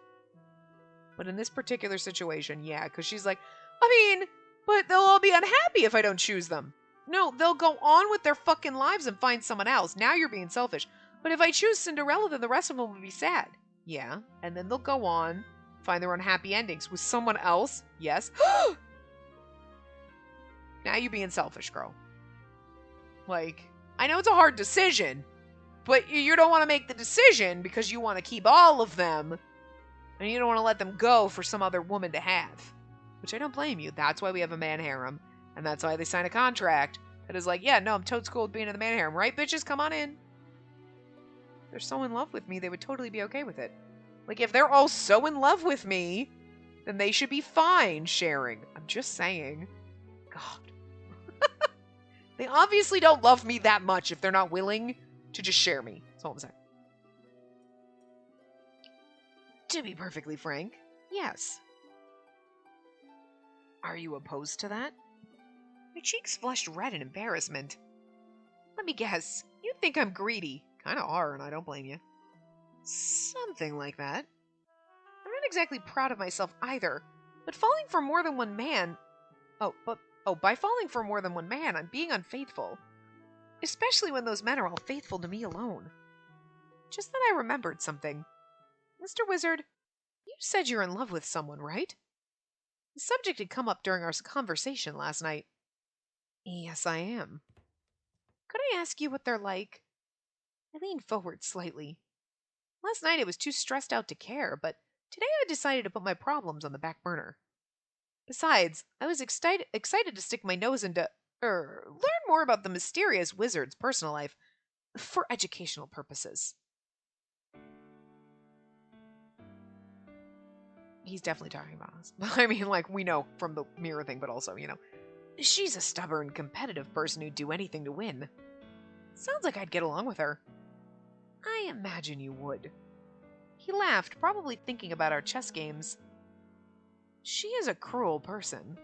But in this particular situation, yeah, because she's like, I mean, but they'll all be unhappy if I don't choose them. No, they'll go on with their fucking lives and find someone else. Now you're being selfish. But if I choose Cinderella, then the rest of them will be sad. Yeah, and then they'll go on, find their own happy endings with someone else. Yes. Now you're being selfish, girl. Like, I know it's a hard decision, but you don't want to make the decision because you want to keep all of them, and you don't want to let them go for some other woman to have. Which I don't blame you. That's why we have a man harem. And that's why they sign a contract that is like, yeah, no, I'm totes cool with being in the man harem. Right, bitches? Come on in. If they're so in love with me, they would totally be okay with it. Like, if they're all so in love with me, then they should be fine sharing. I'm just saying. God. They obviously don't love me that much if they're not willing to just share me. That's all I'm saying. To be perfectly frank, yes. Are you opposed to that? My cheeks flushed red in embarrassment. Let me guess. You think I'm greedy. Kinda are, and I don't blame you. Something like that. I'm not exactly proud of myself either, but falling for more than one man... by falling for more than one man, I'm being unfaithful. Especially when those men are all faithful to me alone. Just then I remembered something. Mr. Wizard, you said you're in love with someone, right? The subject had come up during our conversation last night. Yes, I am. Could I ask you what they're like? I leaned forward slightly. Last night I was too stressed out to care, but today I decided to put my problems on the back burner. Besides, I was excited to stick my nose into, learn more about the mysterious wizard's personal life for educational purposes. He's definitely talking about us. I mean, like, we know from the mirror thing, but also, she's a stubborn, competitive person who'd do anything to win. Sounds like I'd get along with her. I imagine you would. He laughed, probably thinking about our chess games. She is a cruel person.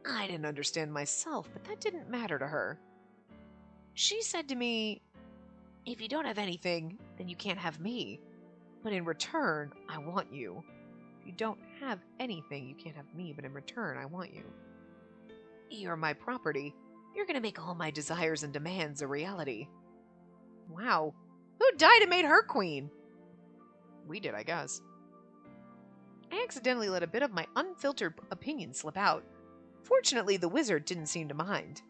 I didn't understand myself, but that didn't matter to her. She said to me, if you don't have anything, then you can't have me. But in return, I want you. If you don't have anything, you can't have me, but in return, I want you. You're my property. You're gonna make all my desires and demands a reality. Wow. Who died and made her queen? We did, I guess. I accidentally let a bit of my unfiltered opinion slip out. Fortunately, the wizard didn't seem to mind.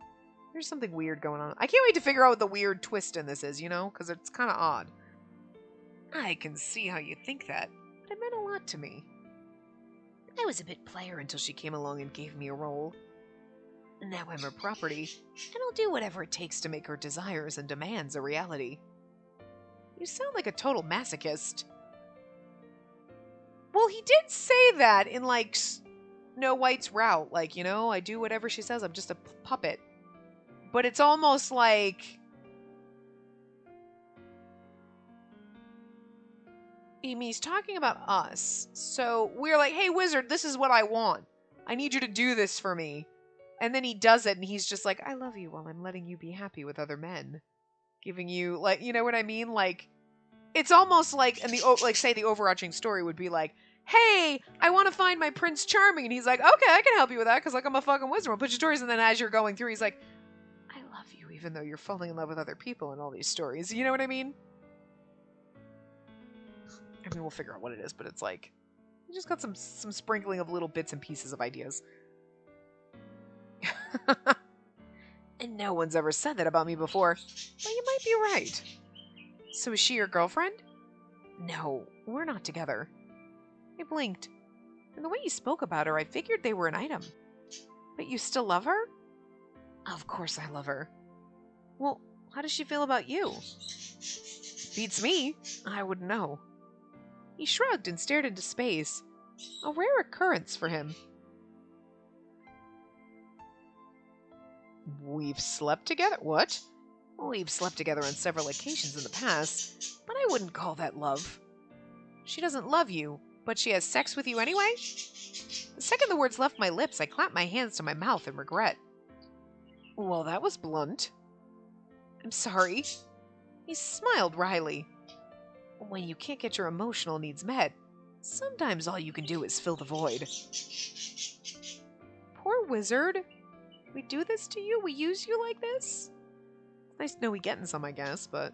There's something weird going on. I can't wait to figure out what the weird twist in this is, because it's kind of odd. I can see how you think that, but it meant a lot to me. I was a bit player until she came along and gave me a role. Now I'm her property, and I'll do whatever it takes to make her desires and demands a reality. You sound like a total masochist. Well, he did say that in, Snow White's route. I do whatever she says, I'm just a puppet. But it's almost like... he's talking about us. So we're like, hey, wizard, this is what I want. I need you to do this for me. And then he does it, and he's just like, I love you while I'm letting you be happy with other men. Giving you, you know what I mean? It's almost like, say the overarching story would be like, hey, I want to find my Prince Charming. And he's like, okay, I can help you with that, because, I'm a fucking wizard. I'll put your stories, and then as you're going through, he's like, I love you, even though you're falling in love with other people in all these stories. You know what I mean? I mean, we'll figure out what it is, but it's like, you just got some sprinkling of little bits and pieces of ideas. And no one's ever said that about me before, but you might be right. So is she your girlfriend? No, we're not together. I blinked. From the way you spoke about her, I figured they were an item. But you still love her? Of course I love her. Well, how does she feel about you? Beats me. I wouldn't know. He shrugged and stared into space. A rare occurrence for him. We've slept together? What? We've slept together on several occasions in the past, but I wouldn't call that love. She doesn't love you, but she has sex with you anyway? The second the words left my lips, I clapped my hands to my mouth in regret. Well, that was blunt. I'm sorry. He smiled wryly. When you can't get your emotional needs met, sometimes all you can do is fill the void. Poor wizard. We do this to you? We use you like this? It's nice to know we getting some, I guess, but...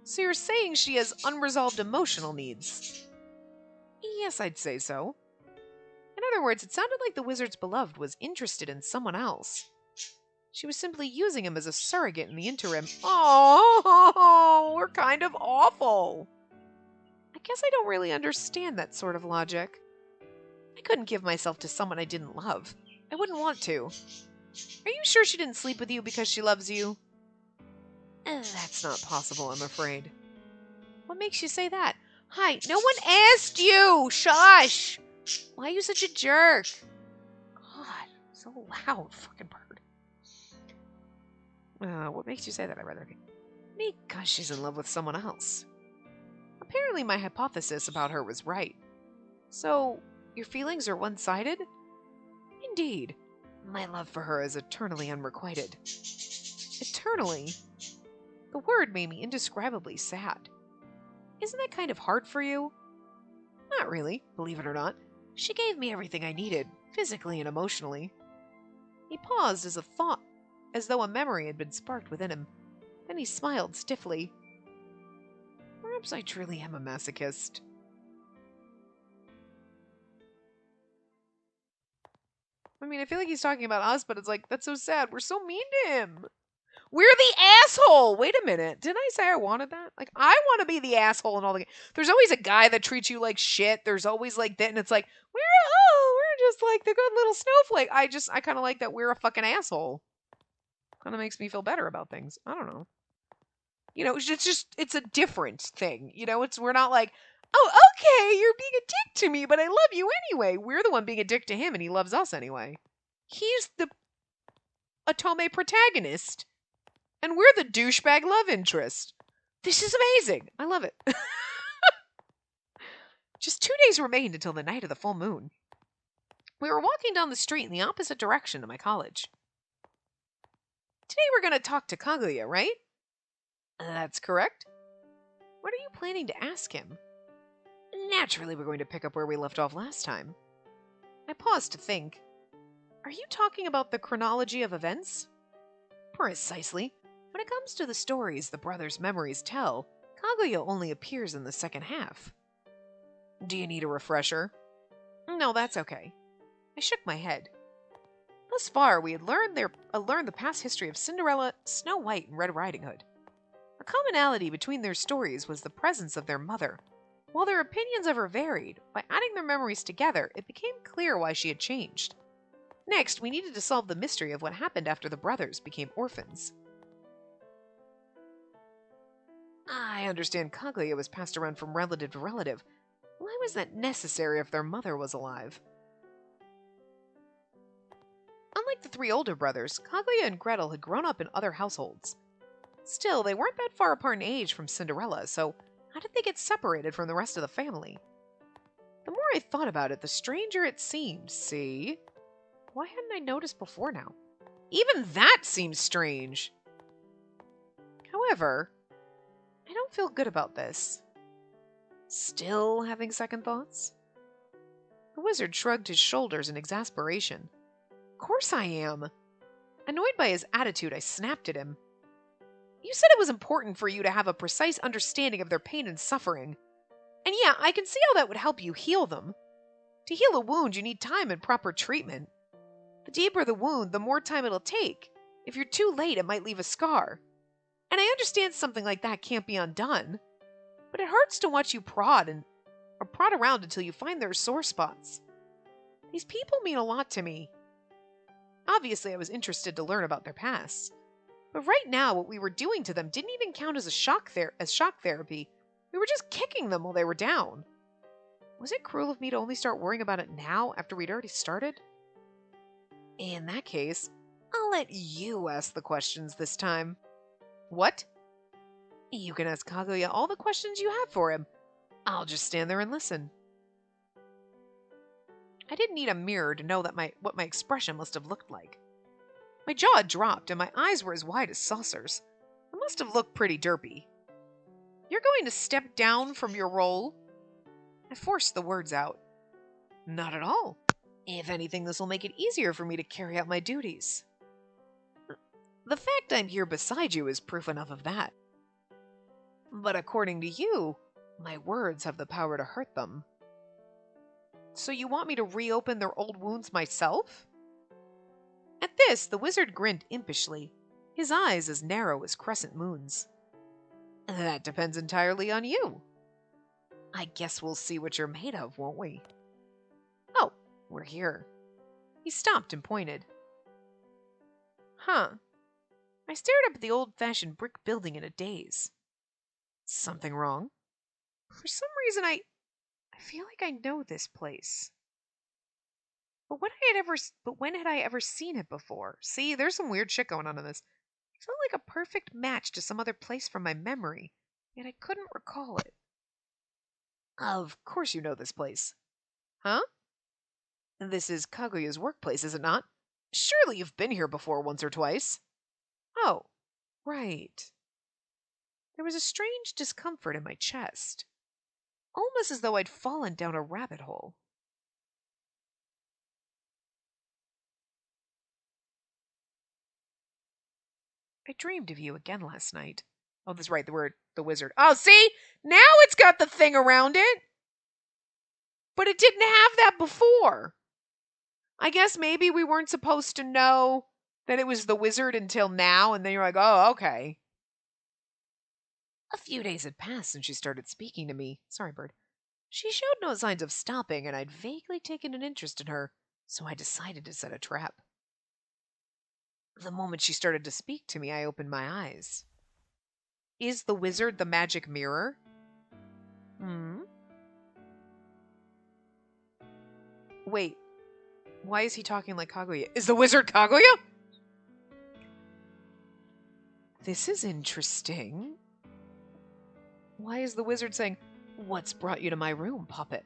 So you're saying she has unresolved emotional needs? Yes, I'd say so. In other words, it sounded like the wizard's beloved was interested in someone else. She was simply using him as a surrogate in the interim. Oh, we're kind of awful. I guess I don't really understand that sort of logic. I couldn't give myself to someone I didn't love. I wouldn't want to. Are you sure she didn't sleep with you because she loves you? That's not possible, I'm afraid. What makes you say that? Hi, no one asked you! Shush! Why are you such a jerk? God, so loud, fucking bird. What makes you say that, I rather? Because she's in love with someone else. Apparently my hypothesis about her was right. So, your feelings are one-sided? Indeed. My love for her is eternally unrequited. Eternally? The word made me indescribably sad. Isn't that kind of hard for you? Not really, believe it or not. She gave me everything I needed, physically and emotionally. He paused as though a memory had been sparked within him. Then he smiled stiffly. Perhaps I truly am a masochist. I mean, I feel like he's talking about us, but it's like, that's so sad. We're so mean to him. We're the asshole! Wait a minute. Didn't I say I wanted that? Like, I want to be the asshole in all the... There's always a guy that treats you like shit. There's always like that, and it's like, we're just like the good little snowflake. I kind of like that we're a fucking asshole. Kind of makes me feel better about things. I don't know. You know, it's a different thing. You know, we're not like, oh, okay, you're being a dick to me, but I love you anyway. We're the one being a dick to him, and he loves us anyway. He's the Otome protagonist, and we're the douchebag love interest. This is amazing. I love it. Just 2 days remained until the night of the full moon. We were walking down the street in the opposite direction to my college. Today we're going to talk to Kaguya, right? That's correct. What are you planning to ask him? Naturally, we're going to pick up where we left off last time. I paused to think. Are you talking about the chronology of events? Precisely. When it comes to the stories the brothers' memories tell, Kaguya only appears in the second half. Do you need a refresher? No, that's okay. I shook my head. Thus far, we had learned the past history of Cinderella, Snow White, and Red Riding Hood. A commonality between their stories was the presence of their mother. While their opinions of her varied, by adding their memories together, it became clear why she had changed. Next, we needed to solve the mystery of what happened after the brothers became orphans. I understand Kaguya was passed around from relative to relative. Why was that necessary if their mother was alive? Unlike the 3 older brothers, Kaguya and Gretel had grown up in other households. Still, they weren't that far apart in age from Cinderella, so how did they get separated from the rest of the family? The more I thought about it, the stranger it seemed. See? Why hadn't I noticed before now? Even that seems strange. However, I don't feel good about this. Still having second thoughts? The wizard shrugged his shoulders in exasperation. Of course I am. Annoyed by his attitude, I snapped at him. You said it was important for you to have a precise understanding of their pain and suffering. And yeah, I can see how that would help you heal them. To heal a wound, you need time and proper treatment. The deeper the wound, the more time it'll take. If you're too late, it might leave a scar. And I understand something like that can't be undone. But it hurts to watch you prod around until you find their sore spots. These people mean a lot to me. Obviously, I was interested to learn about their past. But right now, what we were doing to them didn't even count as shock therapy. We were just kicking them while they were down. Was it cruel of me to only start worrying about it now after we'd already started? In that case, I'll let you ask the questions this time. What? You can ask Kaguya all the questions you have for him. I'll just stand there and listen. I didn't need a mirror to know that what my expression must have looked like. My jaw dropped and my eyes were as wide as saucers. I must have looked pretty derpy. You're going to step down from your role? I forced the words out. Not at all. If anything, this will make it easier for me to carry out my duties. The fact I'm here beside you is proof enough of that. But according to you, my words have the power to hurt them. So you want me to reopen their old wounds myself? At this, the wizard grinned impishly, his eyes as narrow as crescent moons. That depends entirely on you. I guess we'll see what you're made of, won't we? Oh, we're here. He stopped and pointed. Huh. I stared up at the old-fashioned brick building in a daze. Something wrong? For some reason, I feel like I know this place. But when had I ever seen it before? See, there's some weird shit going on in this. It felt like a perfect match to some other place from my memory, yet I couldn't recall it. Of course you know this place. Huh? This is Kaguya's workplace, is it not? Surely you've been here before once or twice. Oh, right. There was a strange discomfort in my chest, almost as though I'd fallen down a rabbit hole. I dreamed of you again last night. Oh, that's right, the word, the wizard. Oh, see? Now it's got the thing around it! But it didn't have that before. I guess maybe we weren't supposed to know that it was the wizard until now, and then you're like, oh, okay. A few days had passed since she started speaking to me. Sorry, bird. She showed no signs of stopping, and I'd vaguely taken an interest in her, so I decided to set a trap. The moment she started to speak to me, I opened my eyes. Is the wizard the magic mirror? Wait, why is he talking like Kaguya? Is the wizard Kaguya? This is interesting. Why is the wizard saying, "What's brought you to my room, puppet?"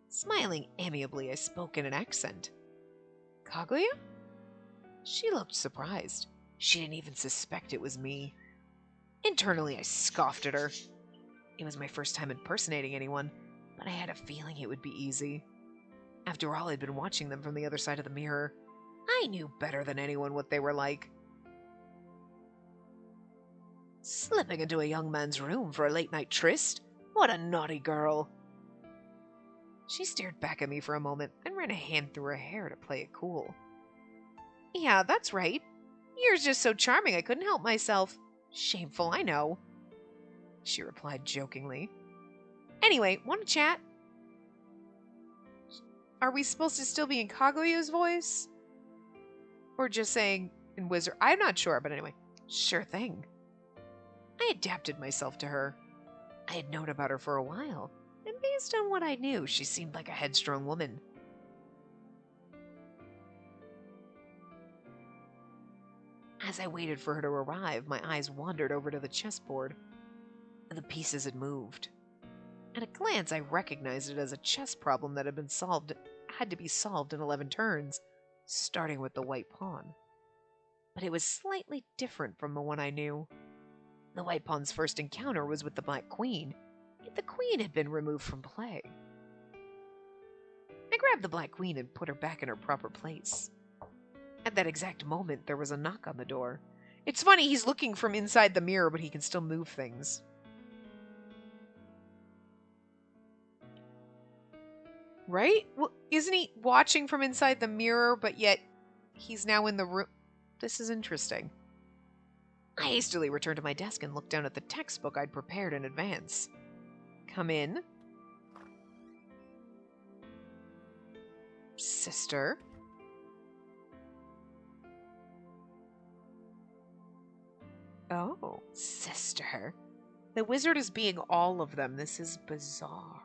Smiling amiably, I spoke in an accent. Kaguya? She looked surprised. She didn't even suspect it was me. Internally, I scoffed at her. It was my first time impersonating anyone, but I had a feeling it would be easy. After all, I'd been watching them from the other side of the mirror. I knew better than anyone what they were like. Slipping into a young man's room for a late-night tryst? What a naughty girl. She stared back at me for a moment and ran a hand through her hair to play it cool. Yeah, that's right. You're just so charming I couldn't help myself. Shameful, I know. She replied jokingly. Anyway, want to chat? Are we supposed to still be in Kaguya's voice? Or just saying in wizard? I'm not sure, but anyway. Sure thing. I adapted myself to her. I had known about her for a while, and based on what I knew, she seemed like a headstrong woman. As I waited for her to arrive, my eyes wandered over to the chessboard. The pieces had moved. At a glance, I recognized it as a chess problem that had to be solved in 11 turns, starting with the white pawn. But it was slightly different from the one I knew. The white pawn's first encounter was with the black queen, yet the queen had been removed from play. I grabbed the black queen and put her back in her proper place. At that exact moment, there was a knock on the door. It's funny, he's looking from inside the mirror, but he can still move things. Right? Well, isn't he watching from inside the mirror, but yet he's now in the room? This is interesting. I hastily returned to my desk and looked down at the textbook I'd prepared in advance. Come in. Sister. Oh, sister. The wizard is being all of them. This is bizarre.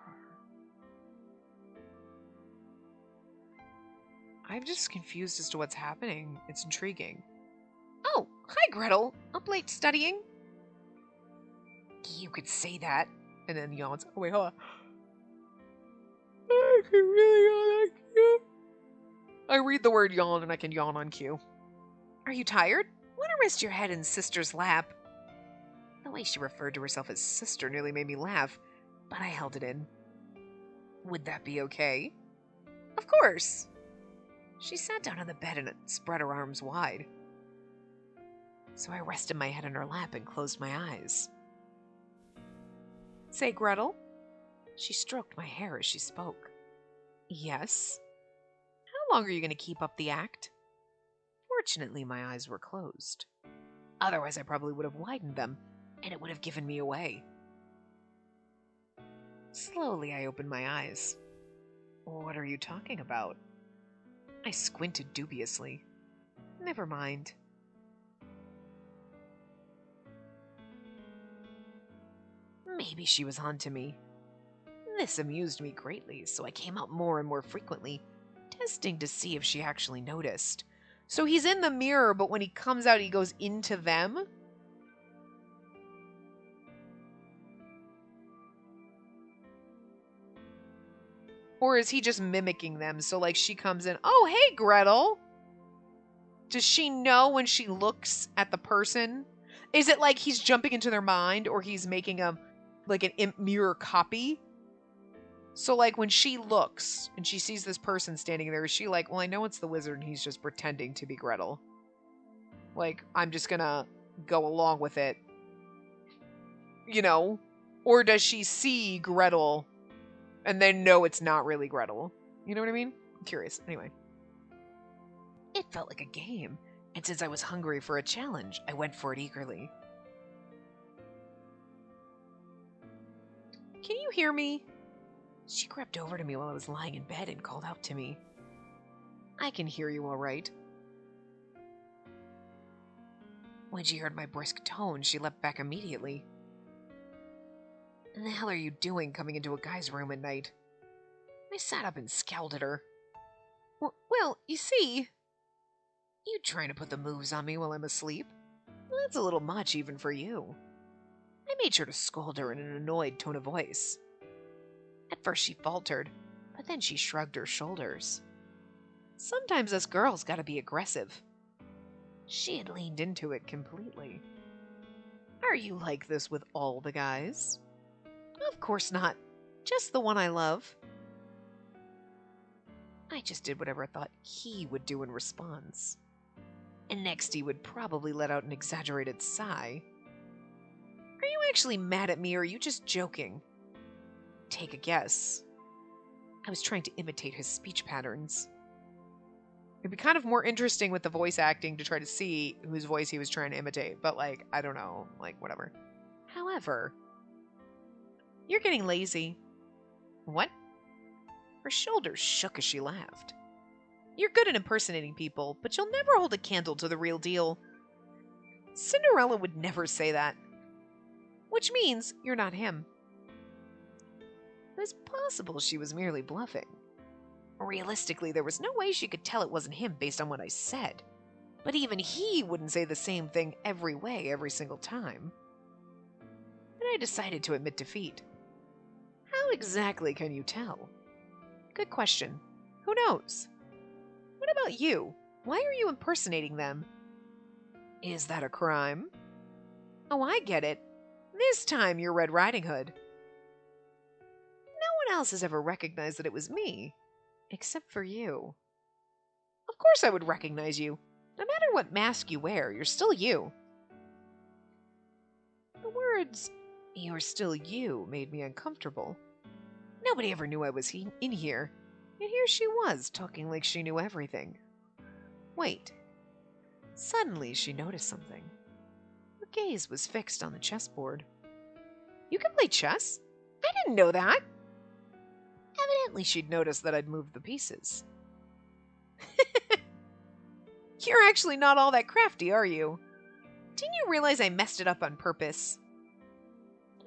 I'm just confused as to what's happening. It's intriguing. Oh, hi, Gretel. Up late studying? You could say that. And then yawns. Oh, wait, hold on. I can really yawn on cue. I read the word yawn and I can yawn on cue. Are you tired? Want to rest your head in sister's lap? The way she referred to herself as sister nearly made me laugh, but I held it in. Would that be okay? Of course. She sat down on the bed and spread her arms wide. So I rested my head on her lap and closed my eyes. Say, Gretel. She stroked my hair as she spoke. Yes? How long are you going to keep up the act? Fortunately, my eyes were closed. Otherwise, I probably would have widened them, and it would have given me away. Slowly, I opened my eyes. What are you talking about? I squinted dubiously. Never mind. Maybe she was on to me. This amused me greatly, so I came out more and more frequently, testing to see if she actually noticed. So he's in the mirror, but when he comes out, he goes into them? Or is he just mimicking them? So, like, she comes in, oh, hey, Gretel! Does she know when she looks at the person? Is it like he's jumping into their mind, or he's making an mirror copy? So, like, when she looks and she sees this person standing there, is she like, well, I know it's the wizard and he's just pretending to be Gretel. Like, I'm just gonna go along with it. You know? Or does she see Gretel and then know it's not really Gretel? You know what I mean? I'm curious. Anyway. It felt like a game, and since I was hungry for a challenge, I went for it eagerly. Can you hear me? She crept over to me while I was lying in bed and called out to me. I can hear you all right. When she heard my brisk tone, she leapt back immediately. What the hell are you doing coming into a guy's room at night? I sat up and scowled at her. Well, you see... You trying to put the moves on me while I'm asleep? That's a little much even for you. I made sure to scold her in an annoyed tone of voice. At first she faltered, but then she shrugged her shoulders. Sometimes us girls gotta be aggressive. She had leaned into it completely. Are you like this with all the guys? Of course not. Just the one I love. I just did whatever I thought he would do in response. And next he would probably let out an exaggerated sigh. Are you actually mad at me or are you just joking? Take a guess. I was trying to imitate his speech patterns. It'd be kind of more interesting with the voice acting to try to see whose voice he was trying to imitate, but I don't know, whatever. However, you're getting lazy. What? Her shoulders shook as she laughed. You're good at impersonating people, but you'll never hold a candle to the real deal. Cinderella would never say that. Which means you're not him. It was possible she was merely bluffing. Realistically, there was no way she could tell it wasn't him based on what I said. But even he wouldn't say the same thing every single time. But I decided to admit defeat. How exactly can you tell? Good question. Who knows? What about you? Why are you impersonating them? Is that a crime? Oh, I get it. This time you're Red Riding Hood. No one else has ever recognized that it was me, except for you. Of course I would recognize you. No matter what mask you wear, you're still you. The words, "you're still you," made me uncomfortable. Nobody ever knew I was in here, and here she was, talking like she knew everything. Wait. Suddenly, she noticed something. Her gaze was fixed on the chessboard. You can play chess? I didn't know that. Evidently, she'd noticed that I'd moved the pieces. You're actually not all that crafty, are you? Didn't you realize I messed it up on purpose?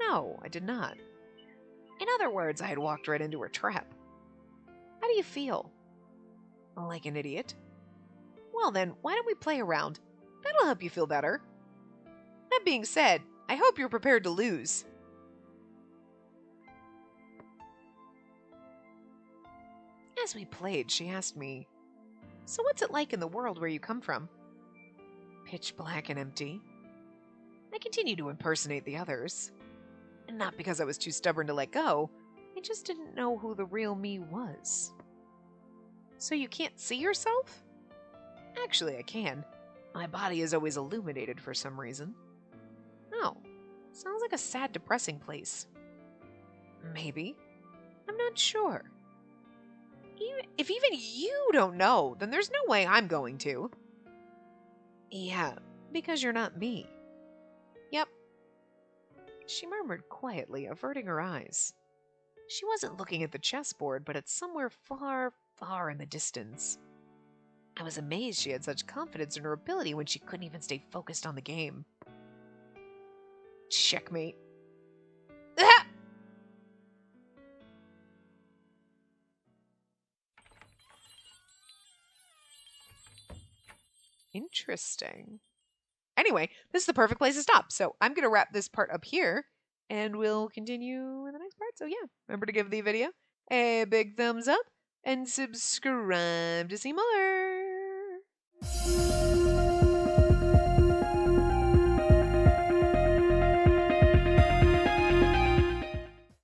No, I did not. In other words, I had walked right into her trap. How do you feel? Like an idiot? Well then, why don't we play around? That'll help you feel better. That being said, I hope you're prepared to lose. As we played, she asked me, "So what's it like in the world where you come from?" Pitch black and empty. I continued to impersonate the others. And not because I was too stubborn to let go, I just didn't know who the real me was. So you can't see yourself? Actually, I can. My body is always illuminated for some reason. Oh, sounds like a sad, depressing place. Maybe. I'm not sure. If even you don't know, then there's no way I'm going to. Yeah, because you're not me. Yep. She murmured quietly, averting her eyes. She wasn't looking at the chessboard, but at somewhere far, far in the distance. I was amazed she had such confidence in her ability when she couldn't even stay focused on the game. Checkmate. Ah! Interesting. Anyway, this is the perfect place to stop, so I'm going to wrap this part up here, and we'll continue in the next part. So yeah, remember to give the video a big thumbs up, and subscribe to see more.